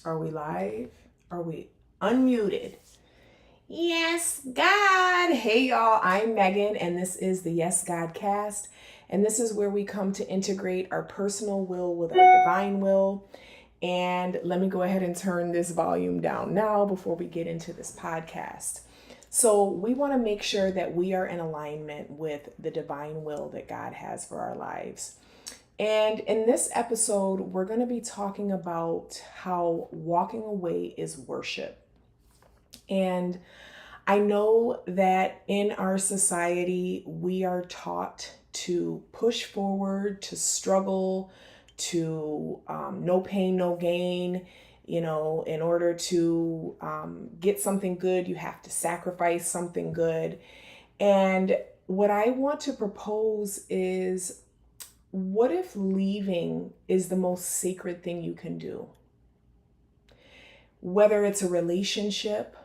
Are we live? Are we unmuted? Yes, God. Hey, y'all. I'm Megan, and this is the Yes, God cast. And this is where we come to integrate our personal will with our divine will. And let me go ahead and turn this volume down now before we get into this podcast. So, we want to make sure that we are in alignment with the divine will that God has for our lives. And in this episode, we're going to be talking about how walking away is worship. And I know that in our society, we are taught to push forward, to struggle, to no pain, no gain. You know, in order to get something good, you have to sacrifice something good. And what I want to propose is, what if leaving is the most sacred thing you can do? Whether it's a relationship,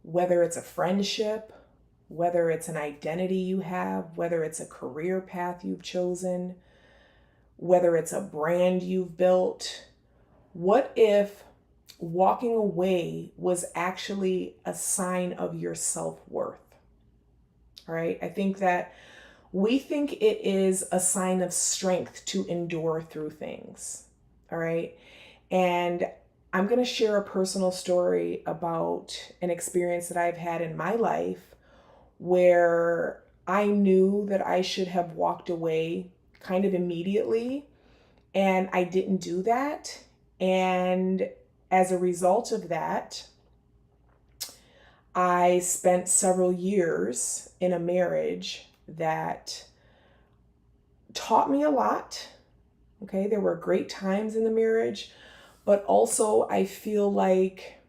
whether it's a friendship, whether it's an identity you have, whether it's a career path you've chosen, whether it's a brand you've built, what if walking away was actually a sign of your self-worth? All right. I think that we think it is a sign of strength to endure through things. All right. And I'm going to share a personal story about an experience that I've had in my life where I knew that I should have walked away kind of immediately, and I didn't do that. And as a result of that, I spent several years in a marriage that taught me a lot. Okay, there were great times in the marriage, but also I feel like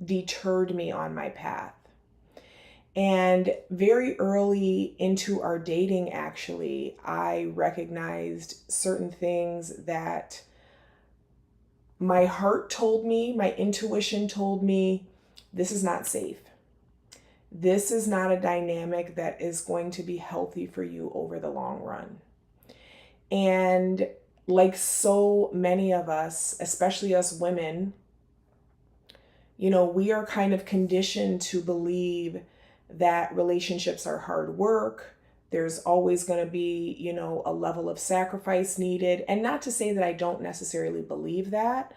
deterred me on my path. And very early into our dating, actually, I recognized certain things that my heart told me, my intuition told me, this is not safe. This is not a dynamic that is going to be healthy for you over the long run. And like so many of us, especially us women, you know, we are kind of conditioned to believe that relationships are hard work. There's always going to be, you know, a level of sacrifice needed. And not to say that I don't necessarily believe that,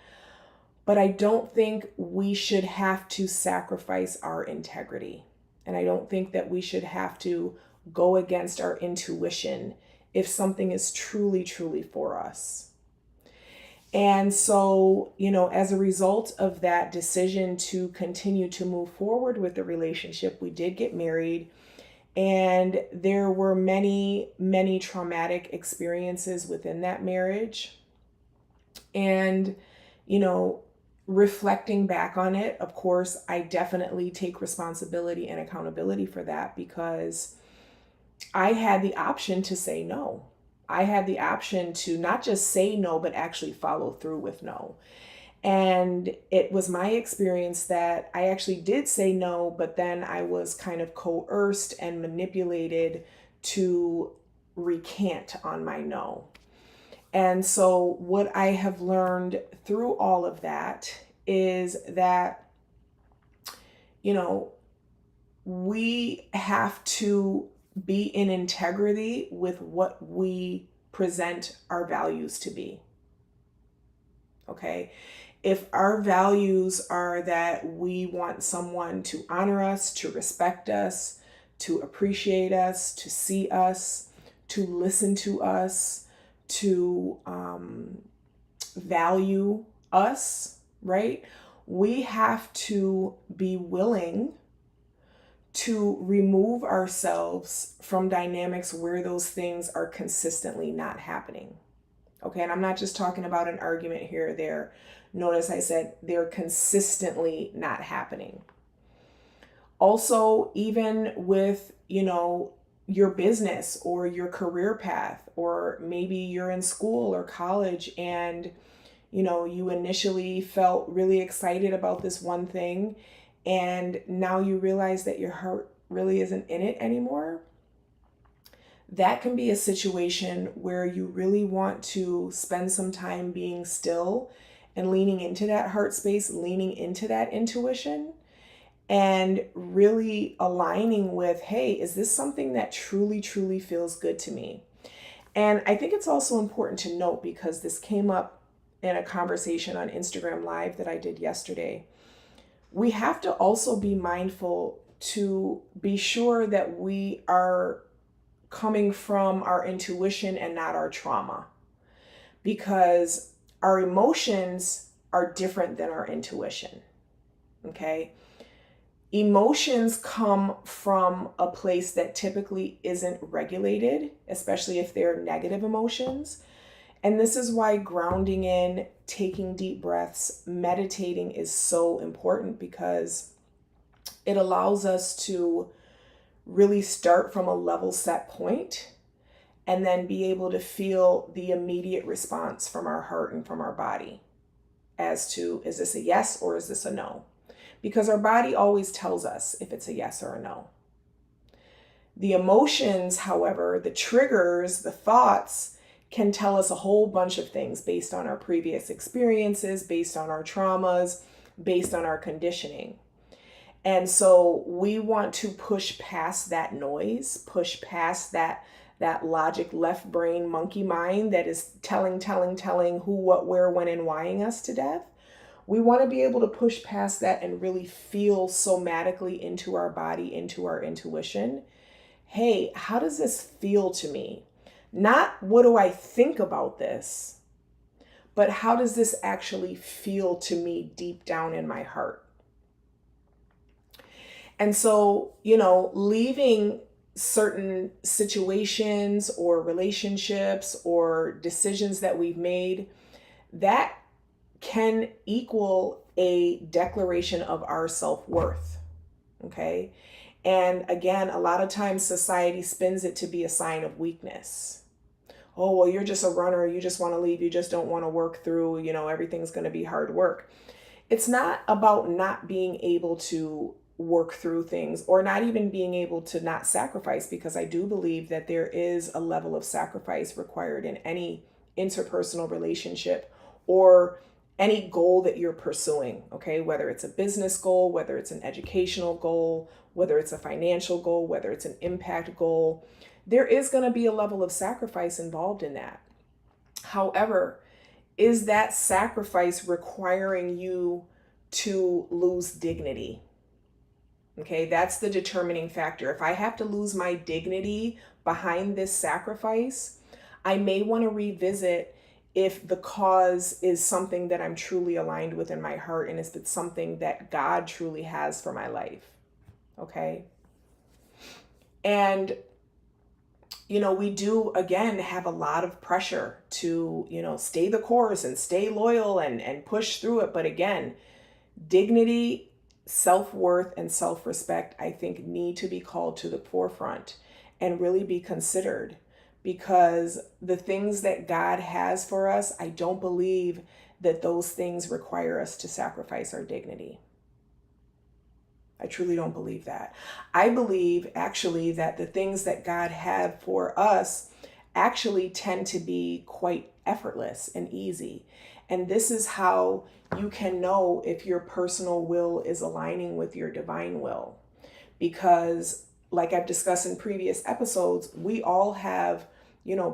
but I don't think we should have to sacrifice our integrity. And I don't think that we should have to go against our intuition if something is truly, truly for us. And so, you know, as a result of that decision to continue to move forward with the relationship, we did get married. And there were many, many traumatic experiences within that marriage. And, you know, reflecting back on it, of course, I definitely take responsibility and accountability for that, because I had the option to say no. I had the option to not just say no, but actually follow through with no. And it was my experience that I actually did say no, but then I was kind of coerced and manipulated to recant on my no. And so, what I have learned through all of that is that, you know, we have to be in integrity with what we present our values to be. Okay? If our values are that we want someone to honor us, to respect us, to appreciate us, to see us, to listen to us, to value us, right? We have to be willing to remove ourselves from dynamics where those things are consistently not happening. Okay, and I'm not just talking about an argument here or there. Notice I said they're consistently not happening. Also, even with, you know, your business or your career path, or maybe you're in school or college and, you know, you initially felt really excited about this one thing, and now you realize that your heart really isn't in it anymore. That can be a situation where you really want to spend some time being still and leaning into that heart space, leaning into that intuition, and really aligning with, hey, is this something that truly, truly feels good to me? And I think it's also important to note, because this came up in a conversation on Instagram Live that I did yesterday. We have to also be mindful to be sure that we are coming from our intuition and not our trauma, because our emotions are different than our intuition. Okay? Emotions come from a place that typically isn't regulated, especially if they're negative emotions. And this is why grounding in, taking deep breaths, meditating is so important, because it allows us to really start from a level set point and then be able to feel the immediate response from our heart and from our body as to, is this a yes or is this a no? Because our body always tells us if it's a yes or a no. The emotions, however, the triggers, the thoughts, can tell us a whole bunch of things based on our previous experiences, based on our traumas, based on our conditioning. And so we want to push past that noise, push past that logic left brain monkey mind that is telling who, what, where, when, and whying us to death. We want to be able to push past that and really feel somatically into our body, into our intuition. Hey, how does this feel to me? Not what do I think about this, but how does this actually feel to me deep down in my heart? And so, leaving certain situations or relationships or decisions that we've made, that can equal a declaration of our self-worth. Okay? And again, a lot of times society spins it to be a sign of weakness. Oh, well, you're just a runner. You just want to leave. You just don't want to work through, everything's going to be hard work. It's not about not being able to work through things, or not even being able to not sacrifice, because I do believe that there is a level of sacrifice required in any interpersonal relationship or any goal that you're pursuing, okay? Whether it's a business goal, whether it's an educational goal, whether it's a financial goal, whether it's an impact goal, there is going to be a level of sacrifice involved in that. However, is that sacrifice requiring you to lose dignity? Okay, that's the determining factor. If I have to lose my dignity behind this sacrifice, I may want to revisit if the cause is something that I'm truly aligned with in my heart, and if it's something that God truly has for my life. Okay. And, we do, again, have a lot of pressure to, stay the course and stay loyal and push through it. But again, dignity, self-worth, and self-respect, I think, need to be called to the forefront and really be considered, because the things that God has for us, I don't believe that those things require us to sacrifice our dignity. I truly don't believe that. I believe actually that the things that God had for us actually tend to be quite effortless and easy. And this is how you can know if your personal will is aligning with your divine will. Because, like I've discussed in previous episodes, we all have,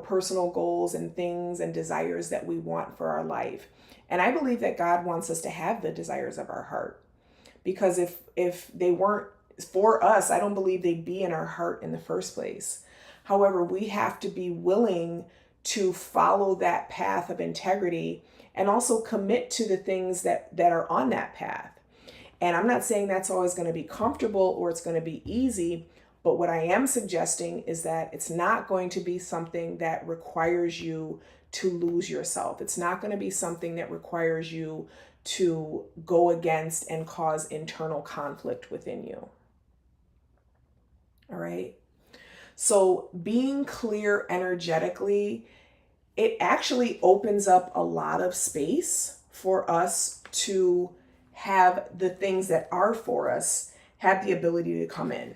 personal goals and things and desires that we want for our life. And I believe that God wants us to have the desires of our heart. Because if they weren't for us, I don't believe they'd be in our heart in the first place. However, we have to be willing to follow that path of integrity and also commit to the things that are on that path. And I'm not saying that's always going to be comfortable or it's going to be easy, but what I am suggesting is that it's not going to be something that requires you to lose yourself. It's not going to be something that requires you to go against and cause internal conflict within you. All right. So being clear energetically, it actually opens up a lot of space for us to have the things that are for us have the ability to come in.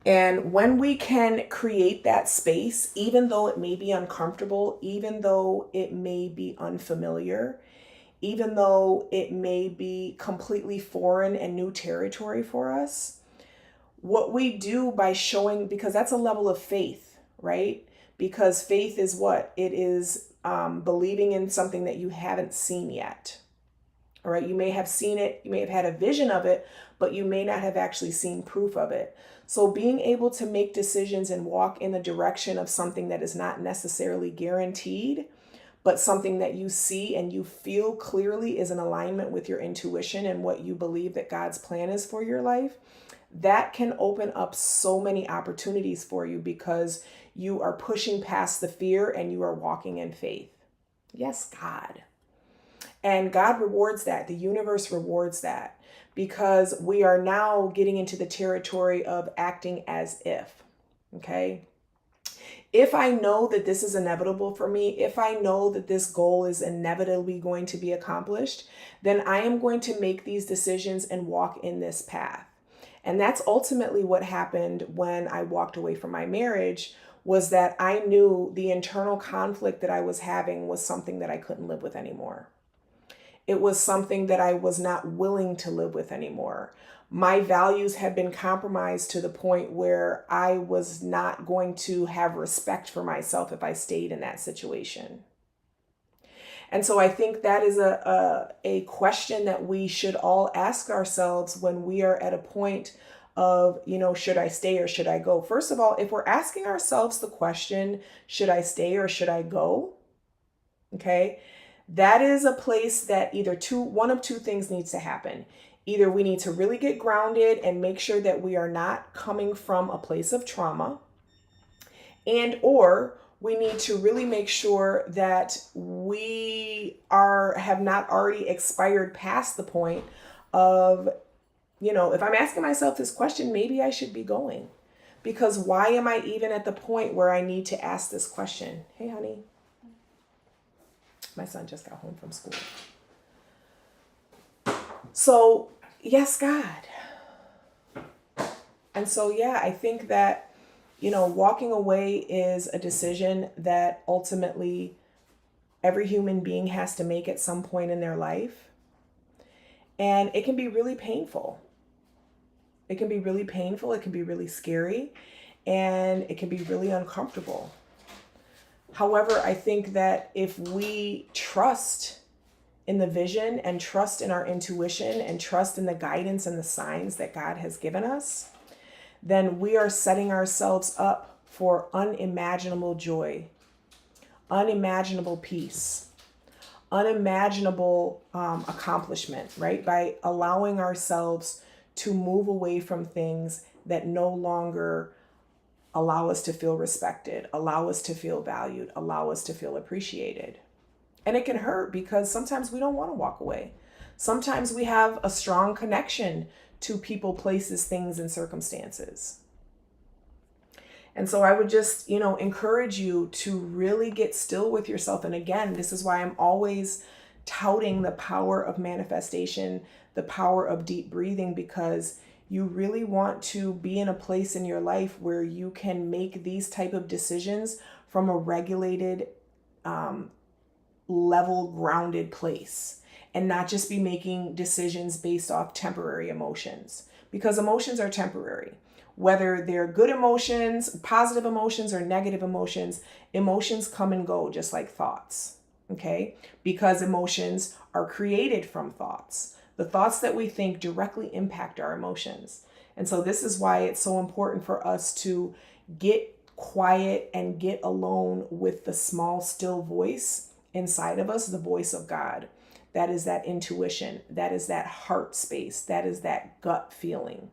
And when we can create that space, even though it may be uncomfortable, even though it may be unfamiliar, even though it may be completely foreign and new territory for us, what we do by showing, because that's a level of faith, right? Because faith is what? It is believing in something that you haven't seen yet. All right, you may have seen it, you may have had a vision of it, but you may not have actually seen proof of it. So being able to make decisions and walk in the direction of something that is not necessarily guaranteed, but something that you see and you feel clearly is in alignment with your intuition and what you believe that God's plan is for your life, that can open up so many opportunities for you because you are pushing past the fear and you are walking in faith. Yes, God. And God rewards that. The universe rewards that because we are now getting into the territory of acting as if. Okay. If I know that this is inevitable for me, if I know that this goal is inevitably going to be accomplished, then I am going to make these decisions and walk in this path. And that's ultimately what happened when I walked away from my marriage, was that I knew the internal conflict that I was having was something that I couldn't live with anymore. It was something that I was not willing to live with anymore. My values had been compromised to the point where I was not going to have respect for myself if I stayed in that situation. And so I think that is a question that we should all ask ourselves when we are at a point of, should I stay or should I go? First of all, if we're asking ourselves the question, should I stay or should I go? Okay. That is a place that one of two things needs to happen. Either we need to really get grounded and make sure that we are not coming from a place of trauma, or we need to really make sure that we have not already expired past the point of, if I'm asking myself this question, maybe I should be going. Because why am I even at the point where I need to ask this question? Hey, honey. My son just got home from school. So, yes, God. And so, yeah, I think that, walking away is a decision that ultimately every human being has to make at some point in their life. And it can be really painful. It can be really painful. It can be really scary. And it can be really uncomfortable. However, I think that if we trust in the vision and trust in our intuition and trust in the guidance and the signs that God has given us, then we are setting ourselves up for unimaginable joy, unimaginable peace, unimaginable accomplishment, right? By allowing ourselves to move away from things that no longer allow us to feel respected, allow us to feel valued, allow us to feel appreciated. And it can hurt because sometimes we don't want to walk away. Sometimes we have a strong connection to people, places, things, and circumstances. And so I would just, encourage you to really get still with yourself. And again, this is why I'm always touting the power of manifestation, the power of deep breathing, because you really want to be in a place in your life where you can make these type of decisions from a regulated, level, grounded place, and not just be making decisions based off temporary emotions, because emotions are temporary. Whether they're good emotions, positive emotions, or negative emotions, emotions come and go just like thoughts, okay? Because emotions are created from thoughts. The thoughts that we think directly impact our emotions. And so this is why it's so important for us to get quiet and get alone with the small, still voice inside of us, the voice of God. That is that intuition. That is that heart space. That is that gut feeling.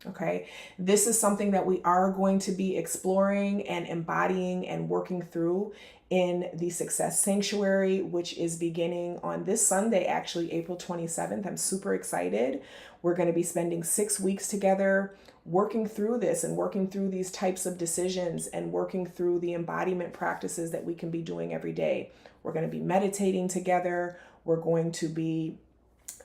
Okay, this is something that we are going to be exploring and embodying and working through in the Success Sanctuary, which is beginning on this Sunday, actually, April 27th. I'm super excited. We're going to be spending 6 weeks together working through this and working through these types of decisions and working through the embodiment practices that we can be doing every day. We're going to be meditating together. We're going to be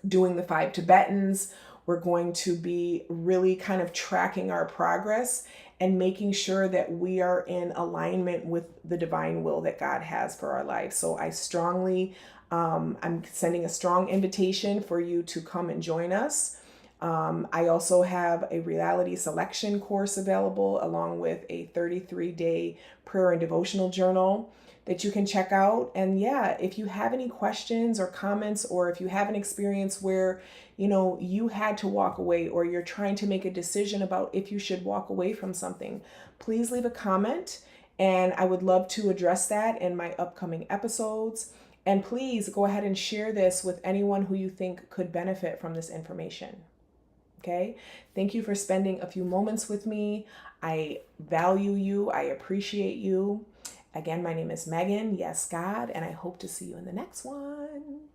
doing the 5 Tibetans. We're going to be really kind of tracking our progress and making sure that we are in alignment with the divine will that God has for our life. So I strongly, I'm sending a strong invitation for you to come and join us. I also have a reality selection course available along with a 33-day prayer and devotional journal that you can check out. And yeah, if you have any questions or comments, or if you have an experience where, you had to walk away, or you're trying to make a decision about if you should walk away from something, please leave a comment. And I would love to address that in my upcoming episodes. And please go ahead and share this with anyone who you think could benefit from this information. Okay. Thank you for spending a few moments with me. I value you. I appreciate you. Again, my name is Megan, yes, God, and I hope to see you in the next one.